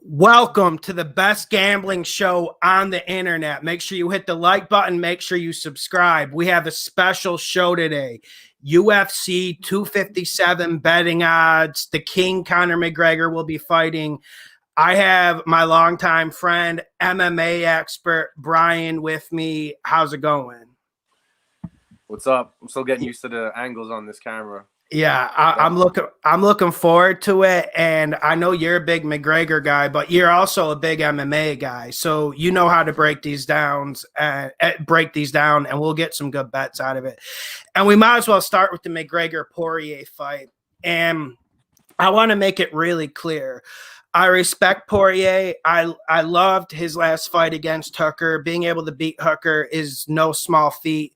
Welcome to the best gambling show on the internet. Make sure you hit the like button. Make sure you subscribe. We have a special show today. UFC 257 betting odds. The King Conor McGregor will be fighting. I have my longtime friend, MMA expert Brian with me. How's it going? What's up? I'm still getting used to the angles on this camera. Yeah, I'm looking forward to it, and I know you're a big McGregor guy, but you're also a big MMA guy, so you know how to break these down, and we'll get some good bets out of it. And we might as well start with the McGregor Poirier fight, and I want to make it really clear. I respect Poirier. I loved his last fight against Hooker. Being able to beat Hooker is no small feat.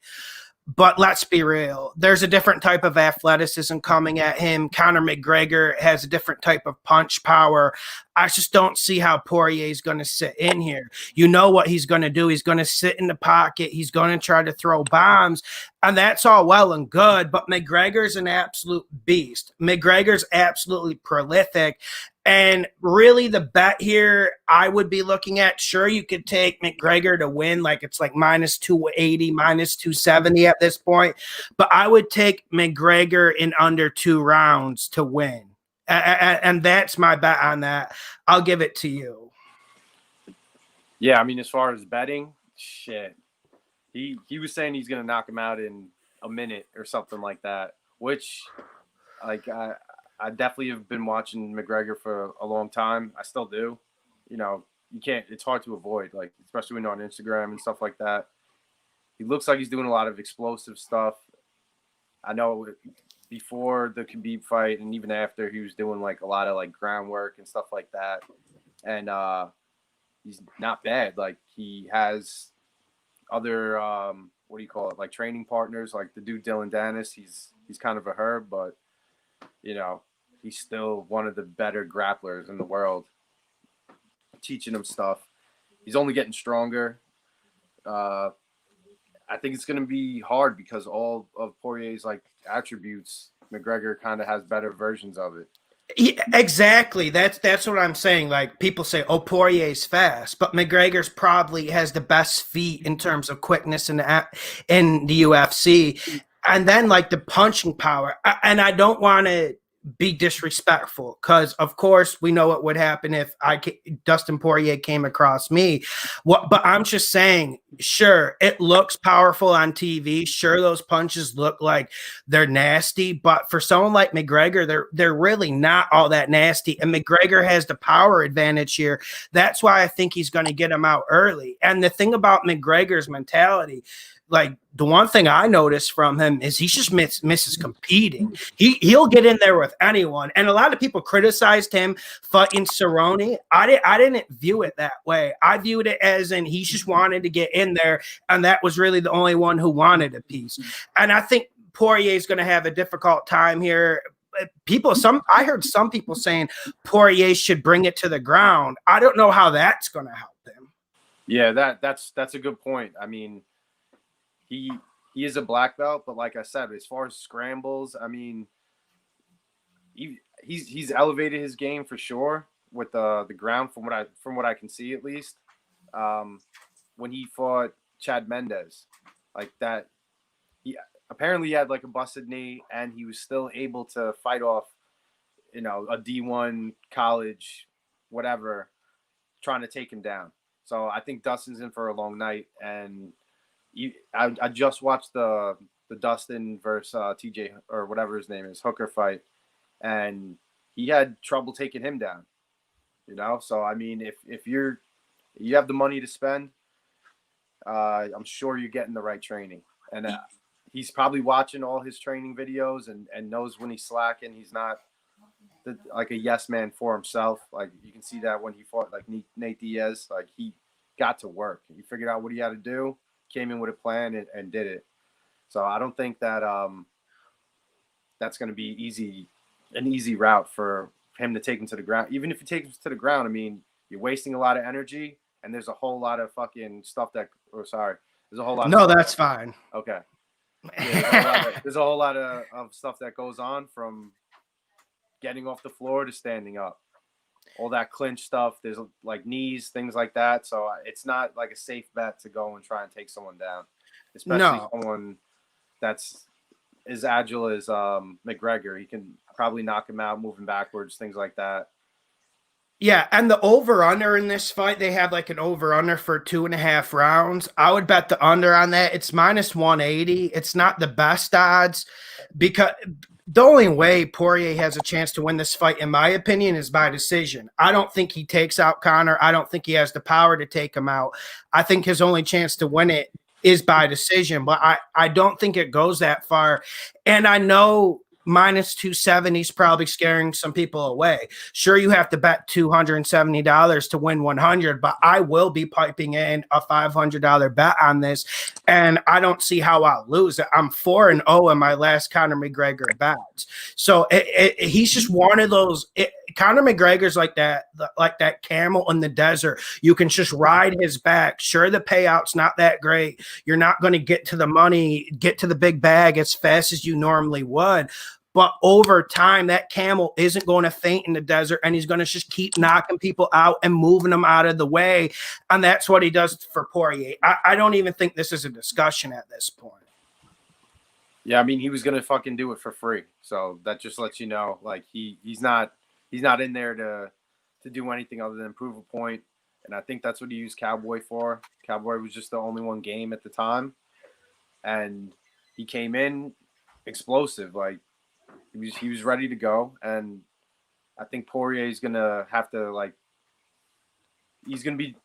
But let's be real. There's a different type of athleticism coming at him. Conor McGregor has a different type of punch power. I just don't see how Poirier is going to sit in here. You know what he's going to do. He's going to sit in the pocket. He's going to try to throw bombs. And that's all well and good. But McGregor's an absolute beast. McGregor's absolutely prolific. And really, the bet here I would be looking at, sure, you could take McGregor to win, like it's like minus 280, minus 270 at this point. But I would take McGregor in under 2 rounds to win. And that's my bet on that. I'll give it to you. Yeah, I mean, as far as betting, shit. He was saying he's going to knock him out in a minute or something like that, which, like, I definitely have been watching McGregor for a long time. I still do. You know, it's hard to avoid, like, especially when you're on Instagram and stuff like that. He looks like he's doing a lot of explosive stuff. I know before the Khabib fight and even after, he was doing like a lot of like groundwork and stuff like that. And he's not bad. Like, he has other, what do you call it? Like training partners, like the dude Dylan Dennis. He's kind of a herb, but you know, he's still one of the better grapplers in the world, teaching him stuff. He's only getting stronger. I think it's going to be hard because all of Poirier's like attributes, McGregor kind of has better versions of it. Yeah, exactly. That's what I'm saying. Like, people say, "Oh, Poirier's fast," but McGregor's probably has the best feet in terms of quickness in the UFC, and then like the punching power. And I don't want to be disrespectful because, of course, we know what would happen if Dustin Poirier came across me. But I'm just saying, sure, it looks powerful on TV. Sure, those punches look like they're nasty, but for someone like McGregor, they're really not all that nasty. And McGregor has the power advantage here. That's why I think he's going to get him out early. And the thing about McGregor's mentality, like, the one thing I noticed from him is he just misses competing. He'll get in there with anyone. And a lot of people criticized him fighting Cerrone. I didn't view it that way. I viewed it as in he just wanted to get in there, and that was really the only one who wanted a piece. And I think Poirier is going to have a difficult time here. I heard some people saying Poirier should bring it to the ground. I don't know how that's going to help him. Yeah, that's a good point. I mean, He is a black belt, but like I said, as far as scrambles, I mean, he's elevated his game for sure with the ground from what I can see at least. When he fought Chad Mendes, like that, he apparently had like a busted knee, and he was still able to fight off, you know, a D1 college, whatever, trying to take him down. So I think Dustin's in for a long night, and I just watched the Dustin versus TJ or whatever his name is, Hooker fight, and he had trouble taking him down. You know, so I mean, if you have the money to spend, I'm sure you're getting the right training, and he's probably watching all his training videos and knows when he's slacking. He's not like a yes man for himself. Like, you can see that when he fought like Nate Diaz, like he got to work. He figured out what he had to do, came in with a plan and did it. So I don't think that that's going to be an easy route for him to take him to the ground. Even if he takes him to the ground, I mean, you're wasting a lot of energy, and there's a whole lot of fucking stuff that. Oh, sorry. There's a whole lot. No, that's fine. Okay. Yeah, there's a whole lot of stuff that goes on from getting off the floor to standing up. all that clinch stuff. There's like knees, things like that. So it's not like a safe bet to go and try and take someone down, especially No. someone that's as agile as McGregor. He can probably knock him out moving backwards, things like that. Yeah, and the over-under in this fight, they have like an over-under for 2.5 rounds. I would bet the under on that. It's minus 180. It's not the best odds because the only way Poirier has a chance to win this fight, in my opinion, is by decision. I don't think he takes out Conor. I don't think he has the power to take him out. I think his only chance to win it is by decision, but I don't think it goes that far. And I know minus 270 is probably scaring some people away. Sure, you have to bet $270 to win 100, but I will be piping in a $500 bet on this, and I don't see how I'll lose it. I'm 4-0 in my last Conor McGregor bets. So he's just one of those. Conor McGregor's like that camel in the desert. You can just ride his back. Sure, the payout's not that great. You're not going to get to the money, get to the big bag as fast as you normally would. But over time, that camel isn't going to faint in the desert, and he's going to just keep knocking people out and moving them out of the way. And that's what he does for Poirier. I don't even think this is a discussion at this point. Yeah, I mean, he was going to fucking do it for free. So that just lets you know, like, he's not in there to do anything other than prove a point. And I think that's what he used Cowboy for. Cowboy was just the only one game at the time. And he came in explosive. Like, he was ready to go. And I think Poirier is going to have to, like, he's going to be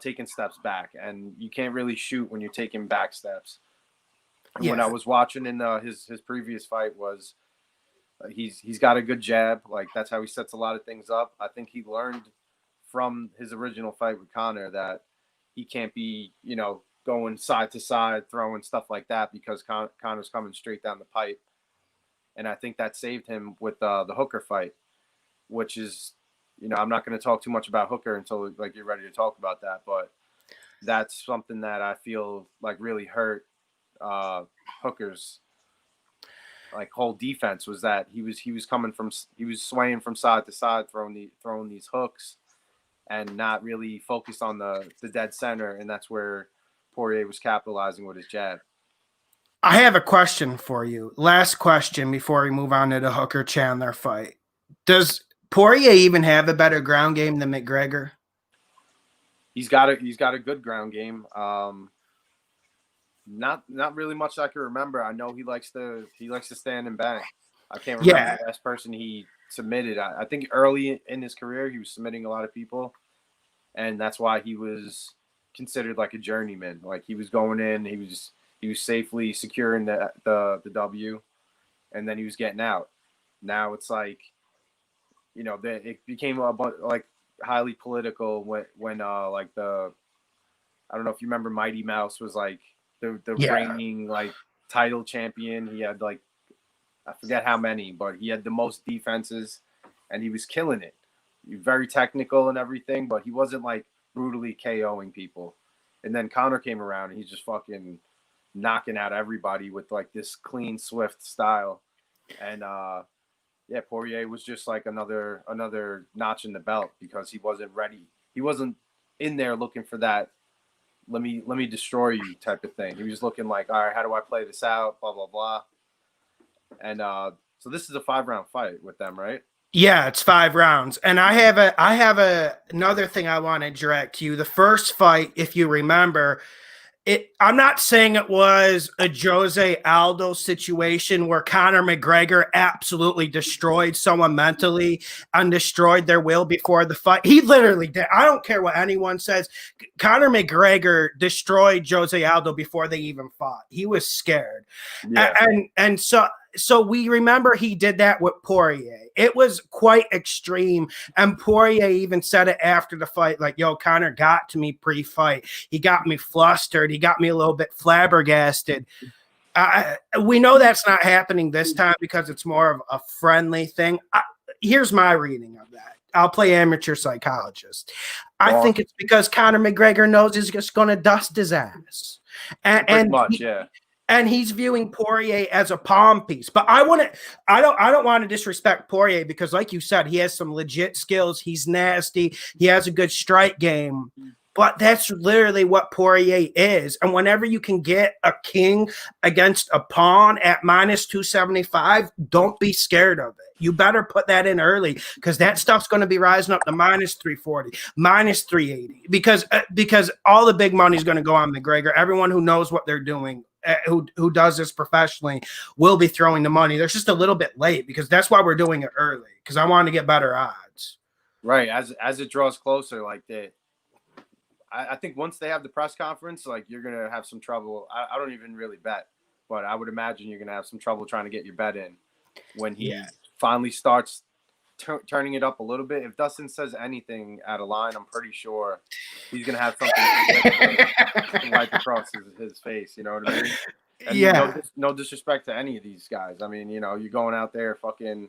taking steps back. And you can't really shoot when you're taking back steps. And when I was watching in his previous fight was he's got a good jab. Like, that's how he sets a lot of things up. I think he learned from his original fight with Conor that he can't be, going side to side, throwing stuff like that because Conor's coming straight down the pipe. And I think that saved him with the Hooker fight, which is, I'm not going to talk too much about Hooker until like you're ready to talk about that. But that's something that I feel like really hurt Hooker's like whole defense was that he was swaying from side to side, throwing these hooks, and not really focused on the dead center, and that's where Poirier was capitalizing with his jab. I have a question for you. Last question before we move on to the Hooker Chandler fight. Does Poirier even have a better ground game than McGregor? He's got a good ground game. Not really much I can remember. I know he likes to stand and bang. I can't remember the last person he submitted. I think early in his career he was submitting a lot of people, and that's why he was considered like a journeyman. Like, he was going in, he was safely securing the W, and then he was getting out. Now it's like, it became like highly political when like I don't know if you remember Mighty Mouse was like the reigning like title champion. He had like, I forget how many, but he had the most defenses and he was killing it. He was very technical and everything, but he wasn't like brutally KOing people. And then Conor came around and he's just fucking knocking out everybody with like this clean, swift style. And Poirier was just like another notch in the belt because he wasn't ready. He wasn't in there looking for that let me destroy you type of thing. He was looking like, all right, how do I play this out? Blah blah blah. And so this is a 5-round fight with them, right? Yeah, it's 5 rounds. And I have another thing I want to direct to you. The first fight, if you remember, I'm not saying it was a Jose Aldo situation where Conor McGregor absolutely destroyed someone mentally and destroyed their will before the fight. He literally did. I don't care what anyone says. Conor McGregor destroyed Jose Aldo before they even fought. He was scared. Yeah. And so we remember he did that with Poirier. It was quite extreme. And Poirier even said it after the fight, like, yo, Conor got to me pre-fight. He got me flustered. He got me a little bit flabbergasted. We know that's not happening this time because it's more of a friendly thing. Here's my reading of that. I'll play amateur psychologist. I think it's because Conor McGregor knows he's just going to dust his ass. And much, yeah. and he's viewing Poirier as a palm piece. But I don't want to disrespect Poirier because, like you said, he has some legit skills. He's nasty. He has a good strike game. But that's literally what Poirier is. And whenever you can get a king against a pawn at minus 275, don't be scared of it. You better put that in early because that stuff's going to be rising up to minus 340, minus 380 because all the big money is going to go on McGregor. Everyone who knows what they're doing, who does this professionally, will be throwing the money. They're just a little bit late because that's why we're doing it early because I want to get better odds. Right. As it draws closer, like that. I think once they have the press conference, like you're going to have some trouble. I don't even really bet, but I would imagine you're going to have some trouble trying to get your bet in when he finally starts turning it up a little bit. If Dustin says anything out of line, I'm pretty sure he's going to have something right across his face. You know what I mean? And no disrespect to any of these guys. I mean, you're going out there fucking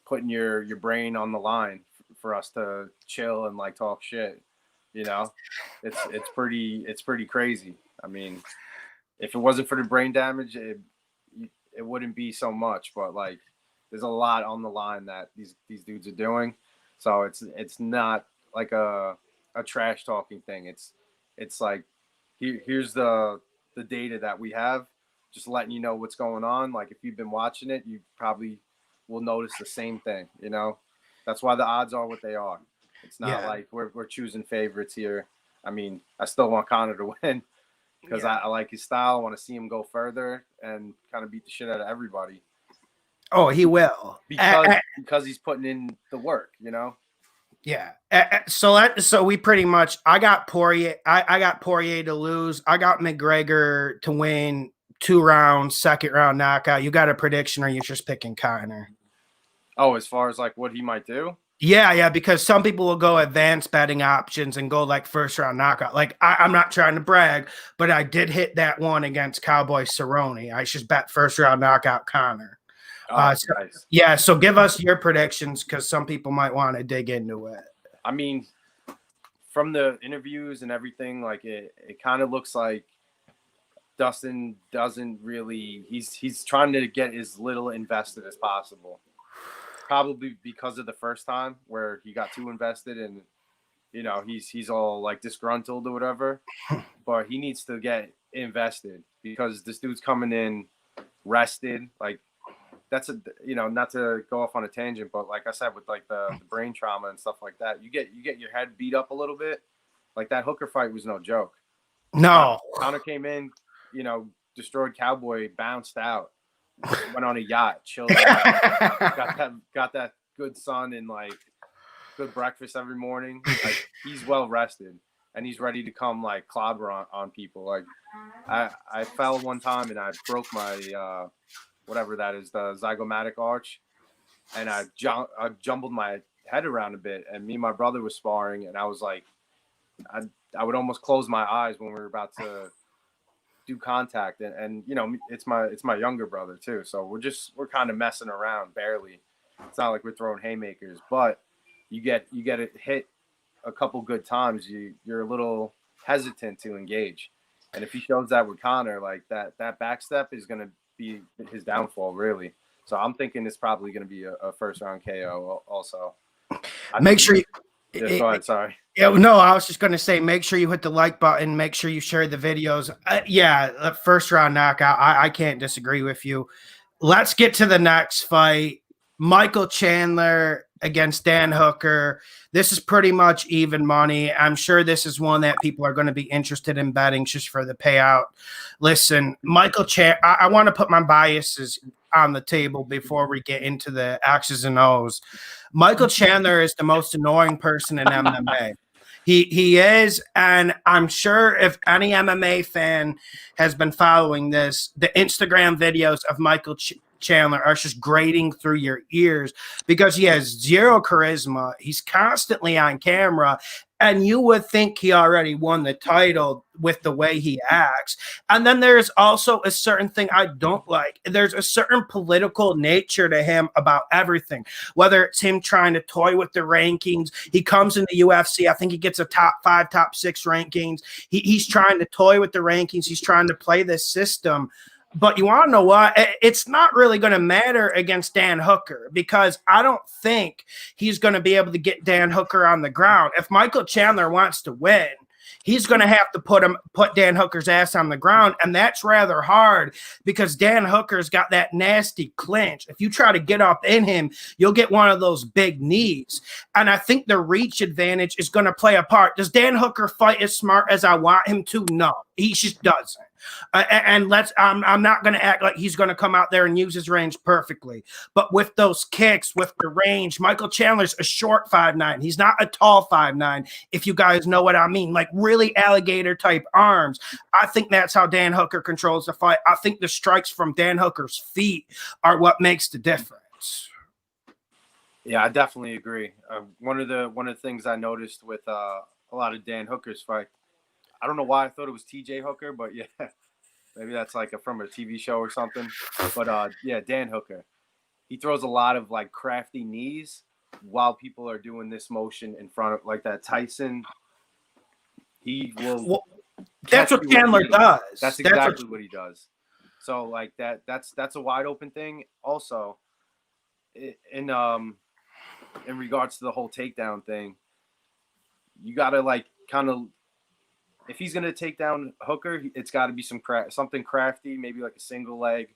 putting your brain on the line for us to chill and like talk shit. It's pretty crazy. I mean, if it wasn't for the brain damage, it wouldn't be so much. But like, there's a lot on the line that these dudes are doing. So it's not like a trash talking thing. It's like here's the data that we have, just letting you know what's going on. Like if you've been watching it, you probably will notice the same thing. That's why the odds are what they are. It's not like we're choosing favorites here. I mean, I still want Conor to win because I like his style. I want to see him go further and kind of beat the shit out of everybody. Oh, he will because he's putting in the work. Yeah. So we pretty much. I got Poirier. I got Poirier to lose. I got McGregor to win 2 rounds, second round knockout. You got a prediction, or you're just picking Conor? Oh, as far as like what he might do. Yeah, because some people will go advanced betting options and go like first round knockout. Like I'm not trying to brag, but I did hit that one against Cowboy Cerrone. I just bet first round knockout Conor. Nice. Yeah, so give us your predictions because some people might want to dig into it. I mean, from the interviews and everything, like it kind of looks like Dustin doesn't really. He's trying to get as little invested as possible. Probably because of the first time where he got too invested and he's all like disgruntled or whatever, but he needs to get invested because this dude's coming in rested. Like that's not to go off on a tangent, but like I said, with like the brain trauma and stuff like that, you get your head beat up a little bit. Like that Hooker fight was no joke. No, Conor came in, destroyed Cowboy, bounced out. Went on a yacht, chilled out, got that good sun and like good breakfast every morning. Like he's well rested and he's ready to come like clobber on people. Like I fell one time and I broke my whatever that is, the zygomatic arch, and I jumbled my head around a bit. And me and my brother was sparring, and I was like, I would almost close my eyes when we were about to do contact, and it's my younger brother too, so we're kind of messing around barely. It's not like we're throwing haymakers, but you get it hit a couple good times, you're a little hesitant to engage, and if he shows that with Conor, like that back step is going to be his downfall really. So I'm thinking it's probably going to be a first round KO also. Make sure you go ahead, sorry. Yeah, no, I was just going to say, make sure you hit the like button. Make sure you share the videos. First round knockout. I can't disagree with you. Let's get to the next fight. Michael Chandler against Dan Hooker. This is pretty much even money. I'm sure this is one that people are going to be interested in betting just for the payout. Listen, Michael Chandler, I want to put my biases on the table before we get into the X's and O's. Michael Chandler is the most annoying person in MMA. He is, and I'm sure if any MMA fan has been following this, the Instagram videos of Michael Chandler are just grating through your ears because he has zero charisma. He's constantly on camera. And you would think he already won the title with the way he acts. And then there's also a certain thing I don't like. There's a certain political nature to him about everything, whether it's him trying to toy with the rankings. He comes in the UFC. I think he gets a top 5, top 6 rankings. He's trying to toy with the rankings. He's trying to play this system. But you want to know what? It's not really going to matter against Dan Hooker because I don't think he's going to be able to get Dan Hooker on the ground. If Michael Chandler wants to win, he's going to have to put Dan Hooker's ass on the ground, and that's rather hard because Dan Hooker's got that nasty clinch. If you try to get up in him, you'll get one of those big knees. And I think the reach advantage is going to play a part. Does Dan Hooker fight as smart as I want him to? No, he just doesn't. I'm not going to act like he's going to come out there and use his range perfectly. But with those kicks, with the range, Michael Chandler's a short 5'9". He's not a tall 5'9", if you guys know what I mean. Like really alligator type arms. I think that's how Dan Hooker controls the fight. I think the strikes from Dan Hooker's feet are what makes the difference. Yeah, I definitely agree. One of the things I noticed with a lot of Dan Hooker's fight, I don't know why I thought it was TJ Hooker, but yeah, maybe that's like from a TV show or something. But yeah, Dan Hooker, he throws a lot of like crafty knees while people are doing this motion in front of like that Tyson. He will. Well, that's what Chandler does. That's exactly what he does. So like that's a wide open thing. Also, in regards to the whole takedown thing, you gotta like kind of. If he's going to take down Hooker, it's got to be something crafty, maybe like a single leg,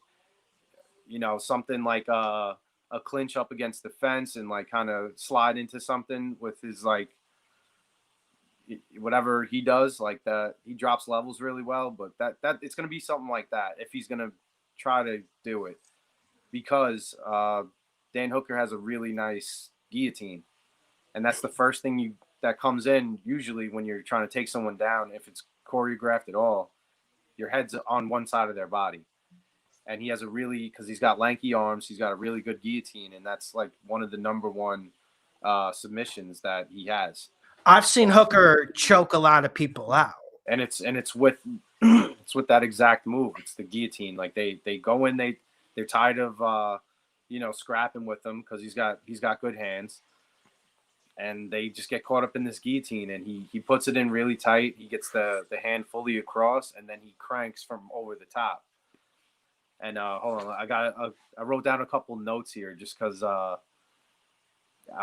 something like a clinch up against the fence and like kind of slide into something with his like whatever he does like that. He drops levels really well, but that it's going to be something like that if he's going to try to do it because Dan Hooker has a really nice guillotine, and that's the first thing that comes in usually when you're trying to take someone down. If it's choreographed at all, your head's on one side of their body. And he has because he's got lanky arms, he's got a really good guillotine, and that's like one of the number one submissions that he has. I've seen Hooker choke a lot of people out. And it's with it's with that exact move. It's the guillotine. Like they go in, they're tired of scrapping with him because he's got good hands. And they just get caught up in this guillotine, and he puts it in really tight. He gets the hand fully across, and then he cranks from over the top. And hold on, I wrote down a couple notes here just because I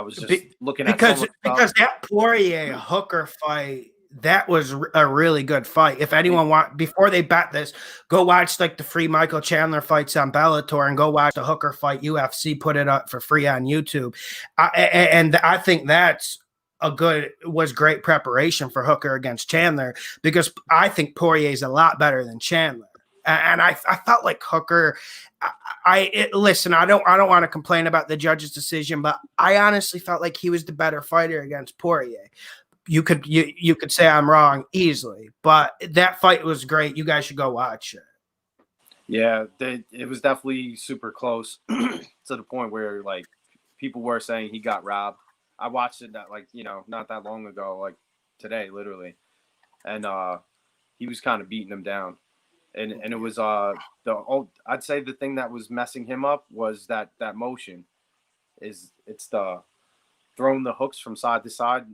was just looking at because that Poirier Hooker fight. That was a really good fight. If anyone before they bet this, go watch like the free Michael Chandler fights on Bellator and go watch the Hooker fight. UFC put it up for free on YouTube. And I think that's was great preparation for Hooker against Chandler because I think Poirier is a lot better than Chandler. And I felt like Hooker, listen, I don't want to complain about the judge's decision, but I honestly felt like he was the better fighter against Poirier. You could say I'm wrong easily, but that fight was great. You guys should go watch it. Yeah, it was definitely super close to the point where like people were saying he got robbed. I watched it not that long ago, like today, literally, and he was kind of beating him down, and it was I'd say the thing that was messing him up was that motion, it's the throwing the hooks from side to side.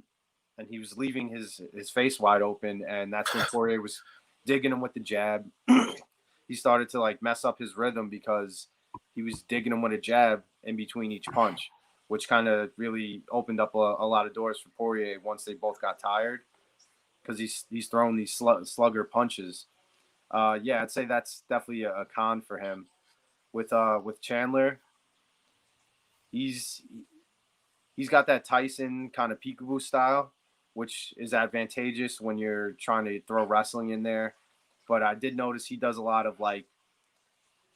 And he was leaving his face wide open, and that's when Poirier was digging him with the jab. He started to like mess up his rhythm because he was digging him with a jab in between each punch, which kind of really opened up a lot of doors for Poirier once they both got tired because he's throwing these slugger punches. Yeah, I'd say that's definitely a con for him. With Chandler, he's got that Tyson kind of peekaboo style, which is advantageous when you're trying to throw wrestling in there. But I did notice he does a lot of like,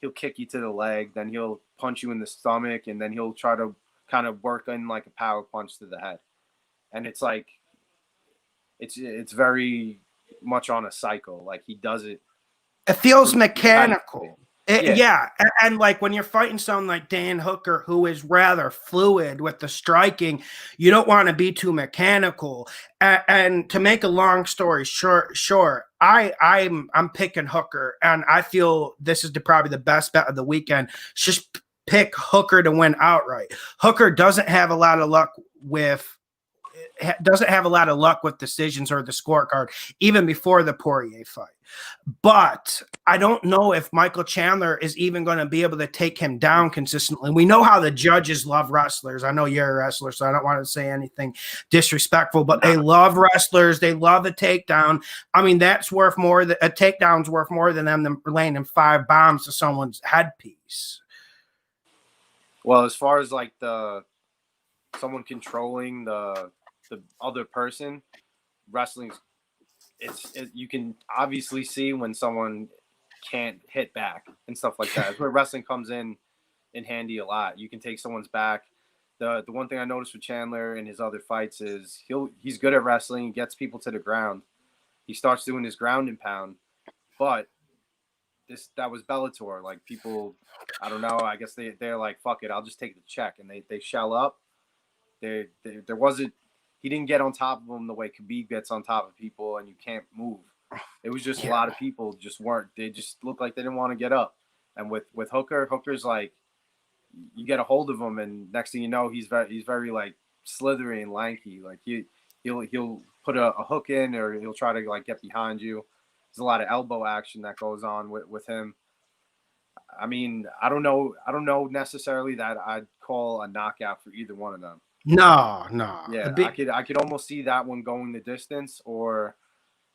he'll kick you to the leg, then he'll punch you in the stomach, and then he'll try to kind of work in like a power punch to the head. And it's like, it's very much on a cycle. Like he does it. It feels mechanical. Yeah, Yeah, and like when you're fighting someone like Dan Hooker, who is rather fluid with the striking, you don't want to be too mechanical. And to make a long story short, I'm picking Hooker, and I feel this is probably the best bet of the weekend. Just pick Hooker to win outright. Hooker doesn't have a lot of luck with decisions or the scorecard, even before the Poirier fight. But I don't know if Michael Chandler is even going to be able to take him down consistently. We know how the judges love wrestlers. I know you're a wrestler, so I don't want to say anything disrespectful, but they love wrestlers. They love a takedown. I mean, that's worth more. A takedown's worth more than them laying in 5 bombs to someone's headpiece. well, as far as like someone controlling the other person, wrestling, you can obviously see when someone can't hit back and stuff like that. That's where wrestling comes in handy a lot. You can take someone's back. The one thing I noticed with Chandler in his other fights is he's good at wrestling. He gets people to the ground. He starts doing his ground and pound. But that was Bellator. Like, people, I don't know. I guess they're like, fuck it, I'll just take the check, and they shell up. There wasn't. He didn't get on top of them the way Khabib gets on top of people, and you can't move. It was just a lot of people just weren't. They just looked like they didn't want to get up. And with Hooker's like, you get a hold of him, and next thing you know, he's very like slithery and lanky. Like he'll put a hook in, or he'll try to like get behind you. There's a lot of elbow action that goes on with him. I mean, I don't know necessarily that I'd call a knockout for either one of them. No. Yeah, I could almost see that one going the distance, or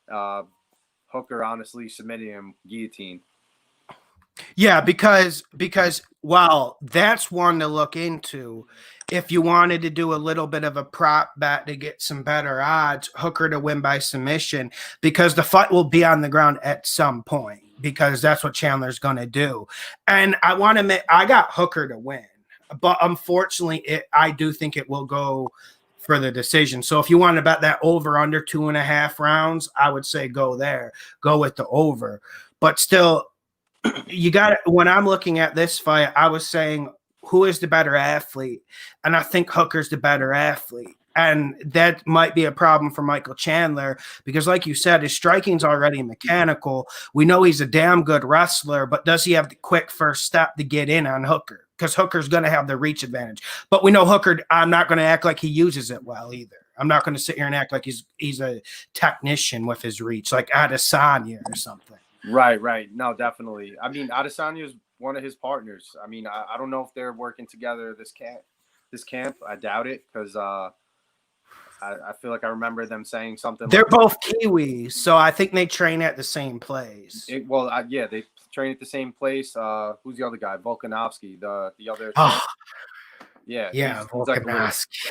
Hooker honestly submitting him guillotine. Yeah, because while that's one to look into, if you wanted to do a little bit of a prop bet to get some better odds, Hooker to win by submission, because the fight will be on the ground at some point, because that's what Chandler's going to do. And I got Hooker to win, but unfortunately, I do think it will go for the decision. So if you want to bet that over under 2.5 rounds, I would say go there, go with the over. But still, when I'm looking at this fight, I was saying who is the better athlete, and I think Hooker's the better athlete. And that might be a problem for Michael Chandler, because like you said, his striking's already mechanical. We know he's a damn good wrestler, but does he have the quick first step to get in on Hooker? Because Hooker's going to have the reach advantage. But we know Hooker, I'm not going to act like he uses it well either. I'm not going to sit here and act like he's a technician with his reach, like Adesanya or something. Right. No, definitely. I mean, Adesanya is one of his partners. I mean, I don't know if they're working together this camp. I doubt it, because I feel like I remember them saying something. They're both Kiwis, so I think they train at the same place. They train at the same place. Who's the other guy? Volkanovski, the other. Yeah, Volkanovski.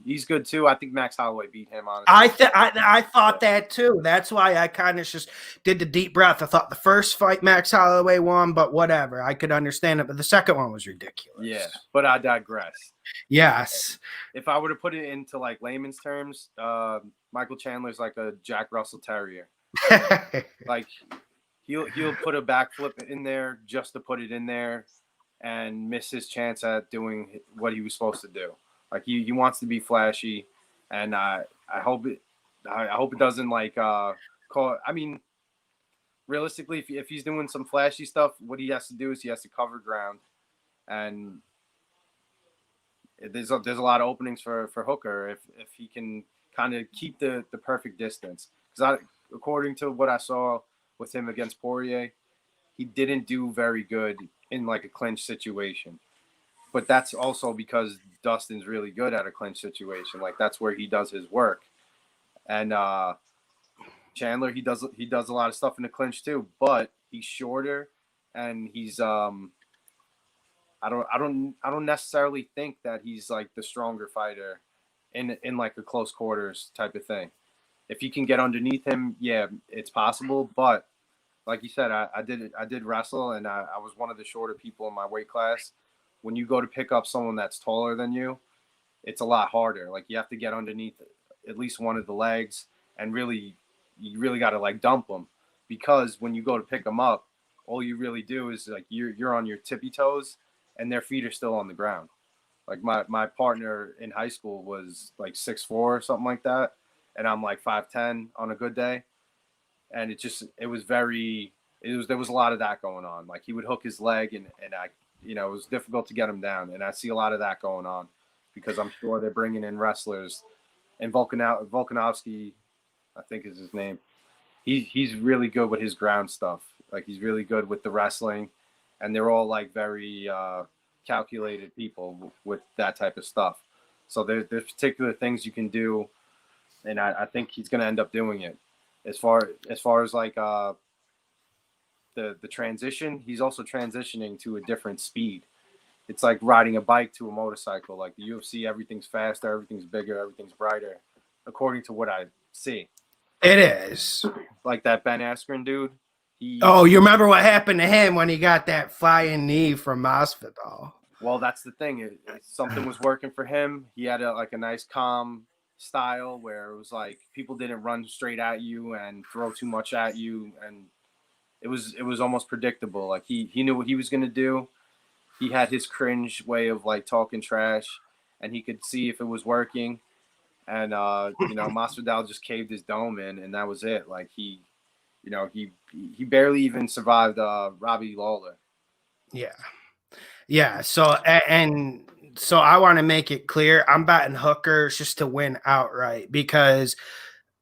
He's good too. I think Max Holloway beat him, honestly. I thought that too. That's why I kind of just did the deep breath. I thought the first fight Max Holloway won, but whatever. I could understand it, but the second one was ridiculous. Yeah, but I digress. Yes. If I were to put it into like layman's terms, Michael Chandler's like a Jack Russell Terrier. Like he'll put a backflip in there just to put it in there, and miss his chance at doing what he was supposed to do. Like he wants to be flashy, and I hope it doesn't like call. I mean, realistically, if he's doing some flashy stuff, what he has to do is he has to cover ground, and there's a lot of openings for Hooker if he can kind of keep the perfect distance. Because according to what I saw with him against Poirier, he didn't do very good in like a clinch situation. But that's also because Dustin's really good at a clinch situation. Like that's where he does his work. And Chandler, he does a lot of stuff in the clinch too, but he's shorter, and he's I don't necessarily think that he's like the stronger fighter in like a close quarters type of thing. If you can get underneath him, yeah, it's possible. But like you said, I did wrestle, and I was one of the shorter people in my weight class. When you go to pick up someone that's taller than you, it's a lot harder. Like you have to get underneath at least one of the legs, and you really got to like dump them, because when you go to pick them up, all you really do is like you're on your tippy toes, and their feet are still on the ground. Like my partner in high school was like 6'4" or something like that, and I'm like 5'10" on a good day, and it was there was a lot of that going on. Like he would hook his leg, and I, it was difficult to get him down, and I see a lot of that going on because I'm sure they're bringing in wrestlers, and Volkanovski, I think is his name. He's really good with his ground stuff. Like he's really good with the wrestling, and they're all like very calculated people with that type of stuff. So there's particular things you can do, and I think he's going to end up doing it. As far as like the transition, he's also transitioning to a different speed. It's like riding a bike to a motorcycle. Like the UFC, everything's faster, everything's bigger, everything's brighter, according to what I see. It is. Like that Ben Askren dude. You remember what happened to him when he got that flying knee from Masvidal? Well, that's the thing. Something was working for him. He had a nice calm style where it was like people didn't run straight at you and throw too much at you, and it was almost predictable. Like he knew what he was gonna do. He had his cringe way of like talking trash, and he could see if it was working. And Masvidal just caved his dome in, and that was it. Like he barely even survived Robbie Lawler. Yeah. So so I want to make it clear, I'm betting Hooker just to win outright because,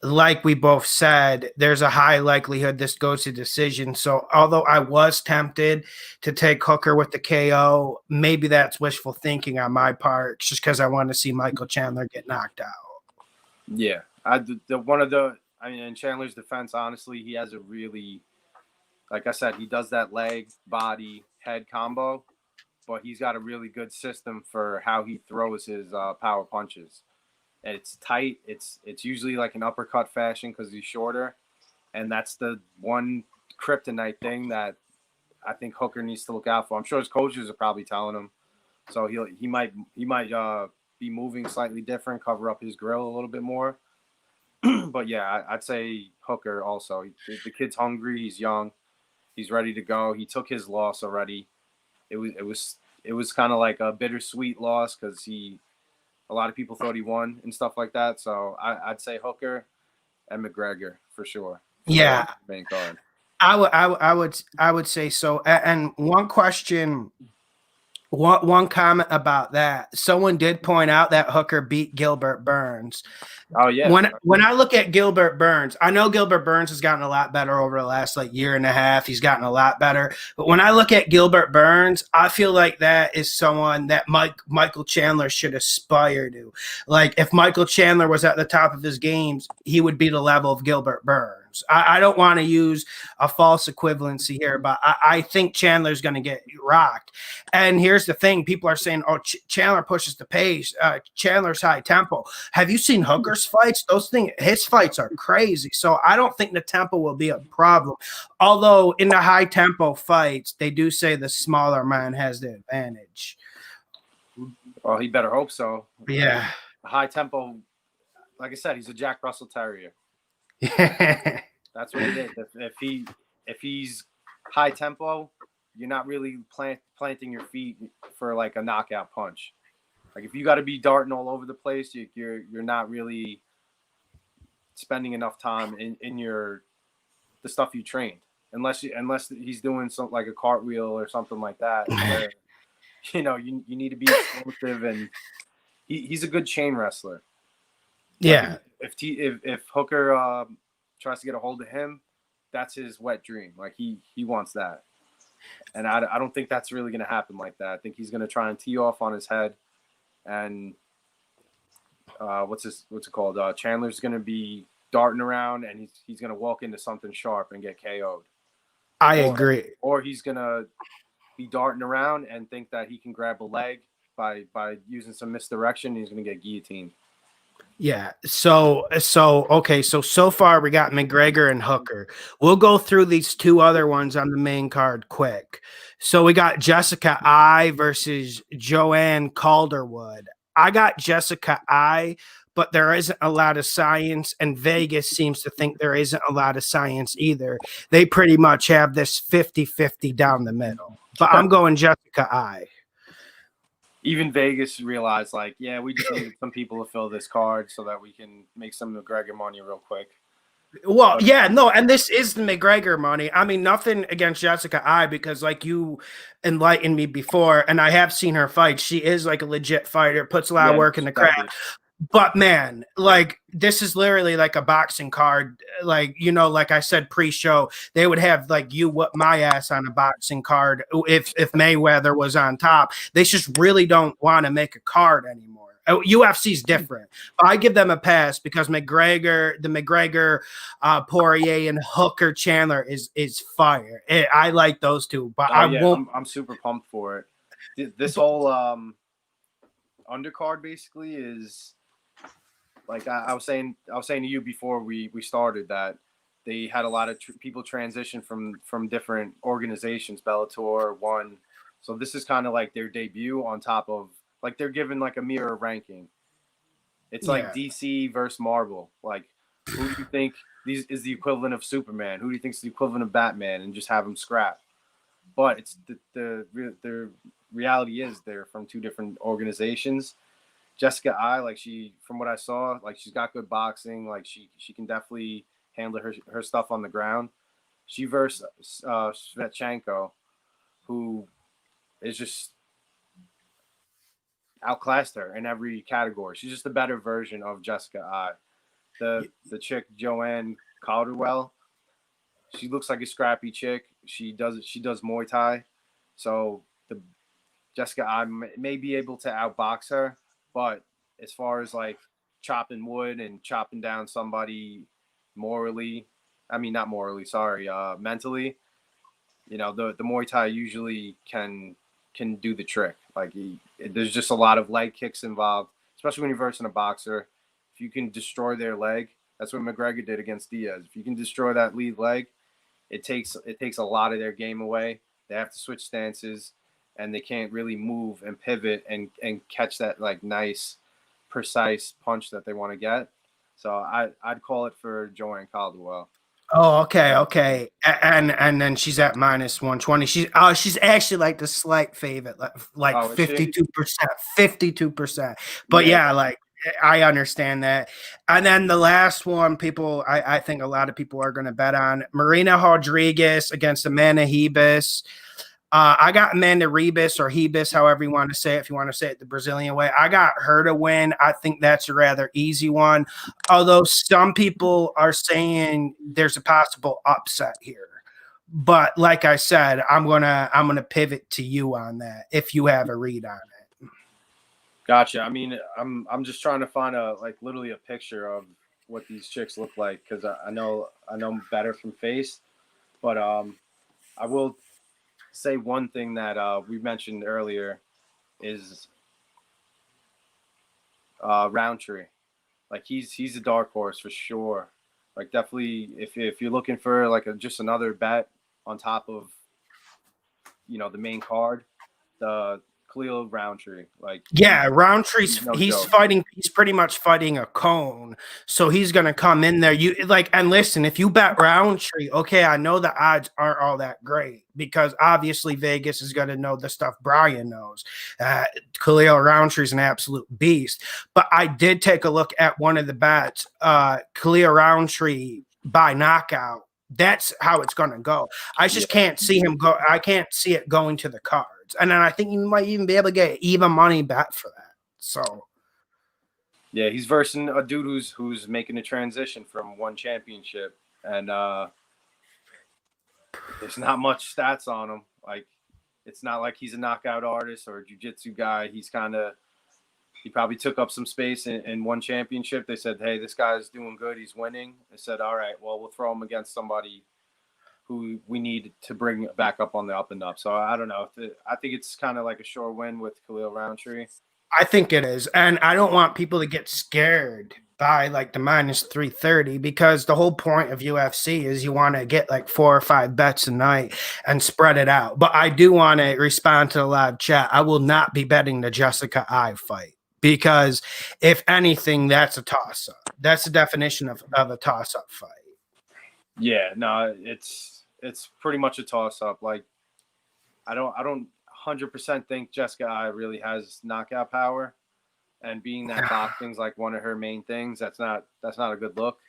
like we both said, there's a high likelihood this goes to decision. So although I was tempted to take Hooker with the KO, maybe that's wishful thinking on my part, just because I want to see Michael Chandler get knocked out. Yeah, in Chandler's defense, honestly, he has a really, like I said, he does that leg, body, head combo, but he's got a really good system for how he throws his power punches. And it's tight. It's usually like an uppercut fashion because he's shorter, and that's the one kryptonite thing that I think Hooker needs to look out for. I'm sure his coaches are probably telling him, so he might be moving slightly different, cover up his grill a little bit more. But yeah, I'd say Hooker also. The kid's hungry. He's young. He's ready to go. He took his loss already. It was kind of like a bittersweet loss because a lot of people thought he won and stuff like that. So I'd say Hooker and McGregor for sure. Yeah, main card. I would say so. And one question. One comment about that. Someone did point out that Hooker beat Gilbert Burns. Oh yeah. When I look at Gilbert Burns, I know Gilbert Burns has gotten a lot better over the last year and a half. He's gotten a lot better. But when I look at Gilbert Burns, I feel like that is someone that Michael Chandler should aspire to. Like if Michael Chandler was at the top of his games, he would be the level of Gilbert Burns. I don't want to use a false equivalency here, but I think Chandler's going to get rocked. And here's the thing. People are saying, Chandler pushes the pace. Chandler's high tempo. Have you seen Hooker's fights? His fights are crazy. So I don't think the tempo will be a problem. Although in the high tempo fights, they do say the smaller man has the advantage. Well, he better hope so. Yeah. High tempo, like I said, he's a Jack Russell Terrier. That's what it is. If he's high tempo, you're not really planting your feet for like a knockout punch. Like if you got to be darting all over the place, you're not really spending enough time in the stuff you trained, unless he's doing something like a cartwheel or something like that. Where, you need to be explosive, and he's a good chain wrestler. Yeah. If Hooker tries to get a hold of him, that's his wet dream. Like he wants that, and I don't think that's really going to happen like that. I think he's going to try and tee off on his head, and what's it called? Chandler's going to be darting around, and he's going to walk into something sharp and get KO'd. I agree. Or he's going to be darting around and think that he can grab a leg by using some misdirection. He's going to get guillotined. Yeah. So far we got McGregor and Hooker. We'll go through these two other ones on the main card quick. So we got Jessica Eye versus Joanne Calderwood. I got Jessica Eye but there isn't a lot of science, and Vegas seems to think there isn't a lot of science either. They pretty much have this 50-50 down the middle. But I'm going Jessica Eye. Even Vegas realized, like, yeah, we just needed some people to fill this card so that we can make some McGregor money real quick. Well, yeah, no, and this is the McGregor money. I mean, nothing against Jessica Eye, because like you enlightened me before, and I have seen her fight. She is like a legit fighter, puts a lot of work in the craft. But man, like this is literally like a boxing card. Like, you know, like I said pre-show, they would have like you whip my ass on a boxing card if Mayweather was on top. They just really don't want to make a card anymore. UFC's different. But I give them a pass because the McGregor, Poirier, and Hooker Chandler is fire. I like those two, but I'm super pumped for it. This whole undercard basically is like I was saying to you before we started that they had a lot of people transition from different organizations. Bellator won, so this is kind of like their debut on top of. Like they're given like a mirror ranking. It's like DC versus Marvel. Like, who do you think is the equivalent of Superman? Who do you think is the equivalent of Batman? And just have them scrap. But it's the reality is they're from two different organizations. Jessica Eye, like from what I saw, like she's got good boxing. Like she can definitely handle her stuff on the ground. She versus Shevchenko, who is just outclassed her in every category. She's just a better version of Jessica Eye. The chick Joanne Calderwell, she looks like a scrappy chick. She does Muay Thai, so the Jessica Eye may be able to outbox her, but as far as like chopping wood and chopping down somebody mentally, you know, the Muay Thai usually can do the trick. Like there's just a lot of leg kicks involved, especially when you're versing a boxer. If you can destroy their leg, that's what McGregor did against Diaz. If you can destroy that lead leg, it takes a lot of their game away. They have to switch stances, and they can't really move and pivot and catch that like nice, precise punch that they want to get. So I'd call it for Joanne Caldwell. Oh, okay. And then she's at -120. She's actually like the slight favorite, like 52%, 52%. But yeah, like I understand that. And then the last one, I think a lot of people are going to bet on Marina Rodriguez against Amanda Ribas. I got Amanda Ribas, or Ribas, however you want to say it, if you want to say it the Brazilian way. I got her to win. I think that's a rather easy one. Although some people are saying there's a possible upset here. But like I said, I'm gonna pivot to you on that if you have a read on it. Gotcha. I mean, I'm just trying to find literally a picture of what these chicks look like, because I know better from face. But I will say one thing that we mentioned earlier is Roundtree. Like he's a dark horse for sure. Like definitely, if you're looking for like just another bet on top of, you know, the main card, the Khalil Roundtree. Like Roundtree's he's pretty much fighting a cone, so he's gonna come in there. And listen, if you bet Roundtree, okay, I know the odds aren't all that great because obviously Vegas is gonna know the stuff Brian knows. Khalil Roundtree's an absolute beast, but I did take a look at one of the bets, Khalil Roundtree by knockout. That's how it's gonna go. I just can't see him go. I can't see it going to the cards. And then I think you might even be able to get even money back for that. So, yeah, he's versing a dude who's making a transition from one championship, and there's not much stats on him. Like, it's not like he's a knockout artist or a jiu-jitsu guy. He probably took up some space in one championship. They said, hey, this guy's doing good. He's winning. They said, all right, well, we'll throw him against somebody who we need to bring back up on the up and up. So I don't know. I think it's kind of like a sure win with Khalil Roundtree. I think it is. And I don't want people to get scared by like the -330, because the whole point of UFC is you want to get like 4 or 5 bets a night and spread it out. But I do want to respond to the live chat. I will not be betting the Jessica Eye fight. because if anything, that's a toss up. That's the definition of a toss up fight. Yeah, no, it's pretty much a toss up. Like I don't 100% think Jessica I really has knockout power, and being that boxing's like one of her main things, that's not a good look.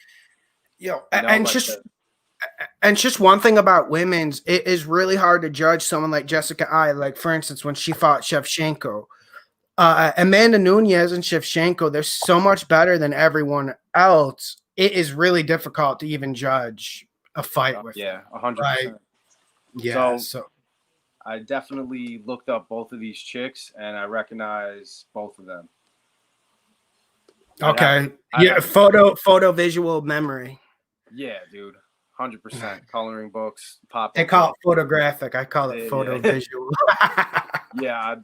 And just one thing about women's, it is really hard to judge someone like Jessica I. Like, for instance, when she fought Shevchenko, Amanda Nunes and Shevchenko, they're so much better than everyone else. It is really difficult to even judge a fight with. Yeah, 100%. Yeah. So I definitely looked up both of these chicks, and I recognize both of them. Okay. Photo visual memory. Yeah, dude. 100%. Coloring books. Pop. They call it photographic. I call it photo visual. Yeah,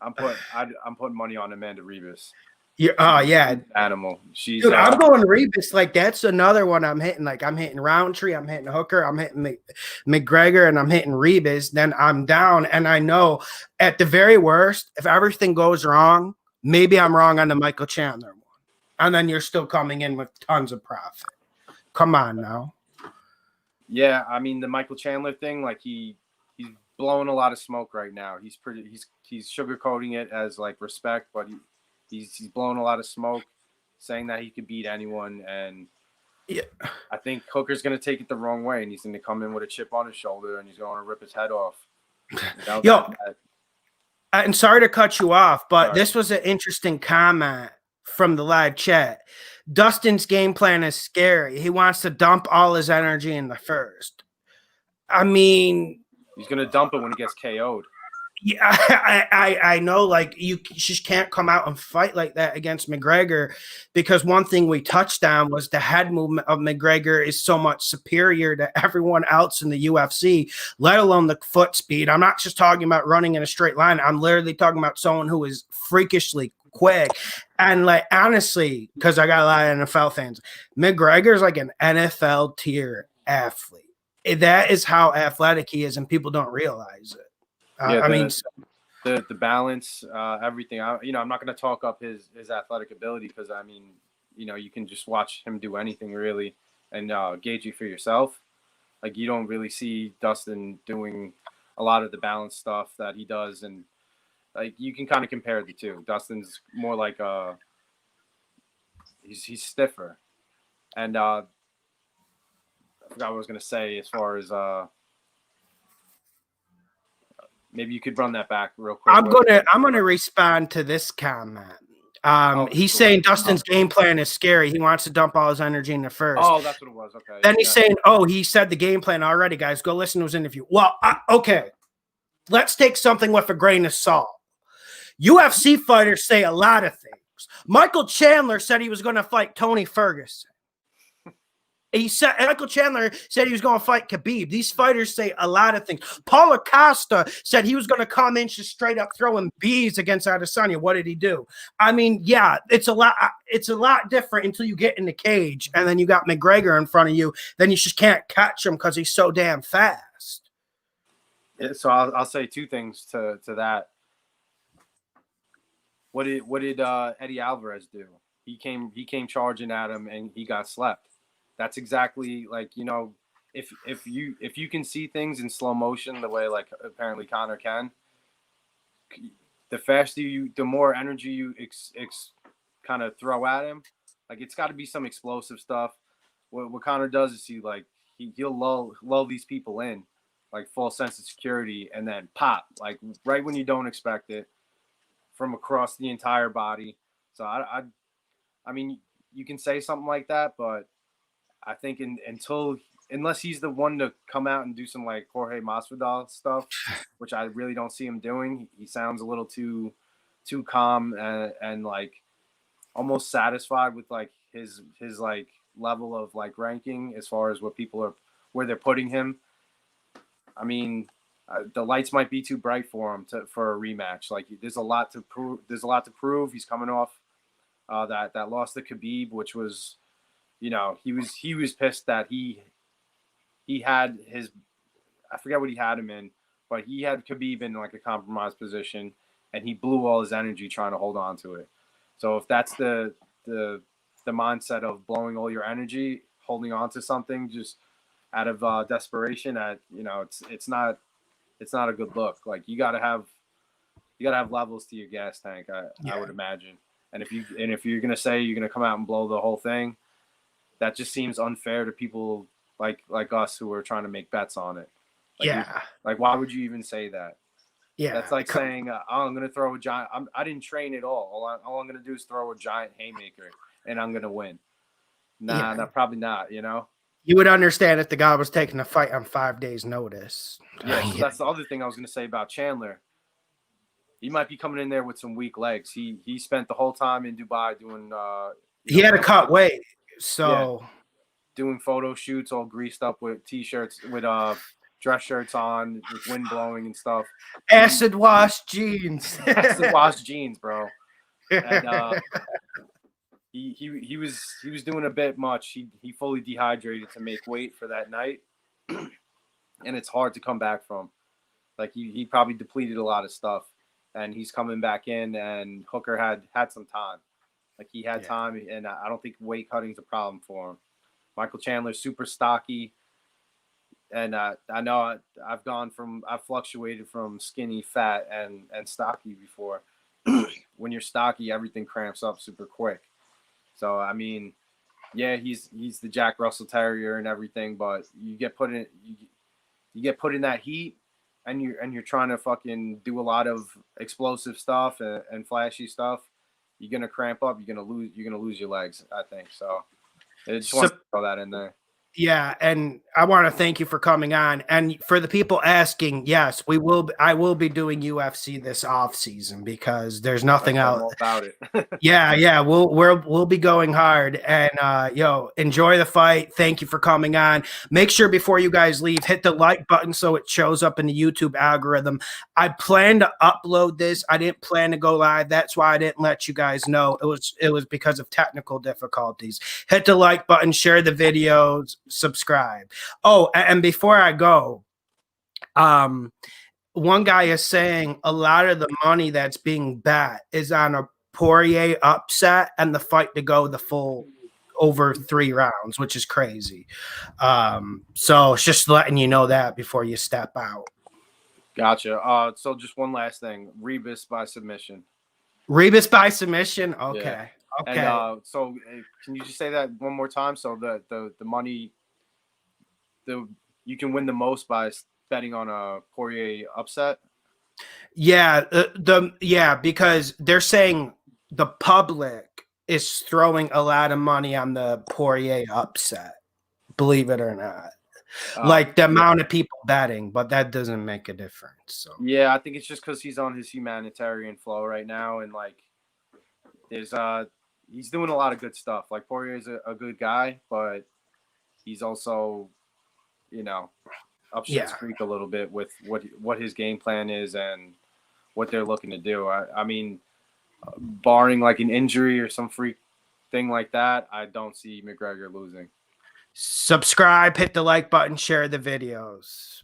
I'm putting money on Amanda Ribas. Yeah. Animal. She's dude, I'm going Ribas. Like, that's another one I'm hitting. Like, I'm hitting Roundtree, I'm hitting Hooker, I'm hitting McGregor, and I'm hitting Ribas. Then I'm down, and I know at the very worst, if everything goes wrong, maybe I'm wrong on the Michael Chandler one. And then you're still coming in with tons of profit. Come on now. Yeah, I mean the Michael Chandler thing, like he's blowing a lot of smoke right now. He's sugarcoating it as like respect, but he's blowing a lot of smoke, saying that he could beat anyone, and I think Hooker's gonna take it the wrong way, and he's gonna come in with a chip on his shoulder, and he's gonna rip his head off. And sorry to cut you off, but this was an interesting comment from the live chat. Dustin's game plan is scary. He wants to dump all his energy in the first. I mean, he's gonna dump it when he gets KO'd. Yeah, I know. Like, you just can't come out and fight like that against McGregor, because one thing we touched on was the head movement of McGregor is so much superior to everyone else in the UFC, let alone the foot speed. I'm not just talking about running in a straight line. I'm literally talking about someone who is freakishly quick. And like, honestly, because I got a lot of NFL fans, McGregor's like an NFL tier athlete. That is how athletic he is, and people don't realize it. I mean, the balance, everything. I'm not going to talk up his athletic ability, because I mean, you can just watch him do anything really, and gauge you for yourself. Like, you don't really see Dustin doing a lot of the balance stuff that he does, and like you can kind of compare the two. Dustin's more like he's stiffer, and I forgot what I was going to say as far as maybe you could run that back real quick. I'm gonna respond to this comment. He's saying Dustin's game plan is scary. He wants to dump all his energy in the first. Oh, that's what it was. Okay. Then he's saying, he said the game plan already, guys. Go listen to his interview. Well, okay. Let's take something with a grain of salt. UFC fighters say a lot of things. Michael Chandler said he was going to fight Tony Ferguson. Michael Chandler said he was going to fight Khabib. These fighters say a lot of things. Paulo Costa said he was going to come in just straight up throwing bees against Adesanya. What did he do? I mean, yeah, it's a lot different until you get in the cage, and then you got McGregor in front of you. Then you just can't catch him because he's so damn fast. Yeah, so I'll say two things to that. What did Eddie Alvarez do? He came charging at him, and he got slept. That's exactly like, if you can see things in slow motion the way like apparently Conor can, the faster the more energy you kind of throw at him. Like, it's got to be some explosive stuff. What Conor does is he'll lull these people in, like full sense of security, and then pop, like right when you don't expect it, from across the entire body. So I mean, you can say something like that, but I think unless he's the one to come out and do some like Jorge Masvidal stuff, which I really don't see him doing. He sounds a little too calm and like almost satisfied with like his like level of like ranking as far as what people are, where they're putting him. I mean, the lights might be too bright for him for a rematch. Like, there's a lot to prove. He's coming off that loss to Khabib, which was, he was pissed that he had his, I forget what he had him in, but he had Khabib in like a compromised position, and he blew all his energy trying to hold on to it. So if that's the mindset of blowing all your energy, holding on to something just out of desperation, it's not a good look. Like you gotta have levels to your gas tank. I would imagine. And if you're gonna say you're gonna come out and blow the whole thing, that just seems unfair to people like us who are trying to make bets on it. Like why would you even say that? Yeah, that's like saying, oh, I'm gonna throw a giant. I didn't train at all. All I'm gonna do is throw a giant haymaker, and I'm gonna win. Nah, probably not. You would understand if the guy was taking a fight on 5 days' notice. Yeah, so that's the other thing I was gonna say about Chandler. He might be coming in there with some weak legs. He spent the whole time in Dubai doing. He had to cut weight, so doing photo shoots, all greased up with t-shirts, with dress shirts on, with wind blowing and stuff. Acid wash jeans. Acid wash jeans, bro. And he was doing a bit much. He fully dehydrated to make weight for that night, and it's hard to come back from. Like he probably depleted a lot of stuff, and he's coming back in. And Hooker had some time. Like he had time, and I don't think weight cutting is a problem for him. Michael Chandler's super stocky, and I know I've fluctuated from skinny, fat, and stocky before. When you're stocky, everything cramps up super quick. So I mean, yeah, he's the Jack Russell Terrier and everything, but you get put in that heat, and you're trying to fucking do a lot of explosive stuff and flashy stuff. You're gonna cramp up. You're gonna lose your legs. I think so. I just want to throw that in there. Yeah, and I want to thank you for coming on. And for the people asking, yes, I will be doing UFC this off season because there's nothing out about it. Yeah, we'll be going hard. And enjoy the fight. Thank you for coming on. Make sure before you guys leave, hit the like button so it shows up in the YouTube algorithm. I plan to upload this. I didn't plan to go live. That's why I didn't let you guys know. It was because of technical difficulties. Hit the like button, share the videos, subscribe. Oh, and before I go, one guy is saying a lot of the money that's being bet is on a Poirier upset and the fight to go the full over 3 rounds, which is crazy. So it's just letting you know that before you step out. Gotcha. So just one last thing. Rebus by submission. Rebus by submission? Okay. Yeah. Okay. And so can you just say that one more time? So the money, you can win the most by betting on a Poirier upset. Yeah, because they're saying the public is throwing a lot of money on the Poirier upset, believe it or not. Like the amount of people betting, but that doesn't make a difference. So yeah, I think it's just because he's on his humanitarian flow right now, and like there's he's doing a lot of good stuff. Like Poirier's a good guy, but he's also, up shit's creek a little bit with what his game plan is and what they're looking to do. I mean, barring like an injury or some freak thing like that, I don't see McGregor losing. Subscribe, hit the like button, share the videos.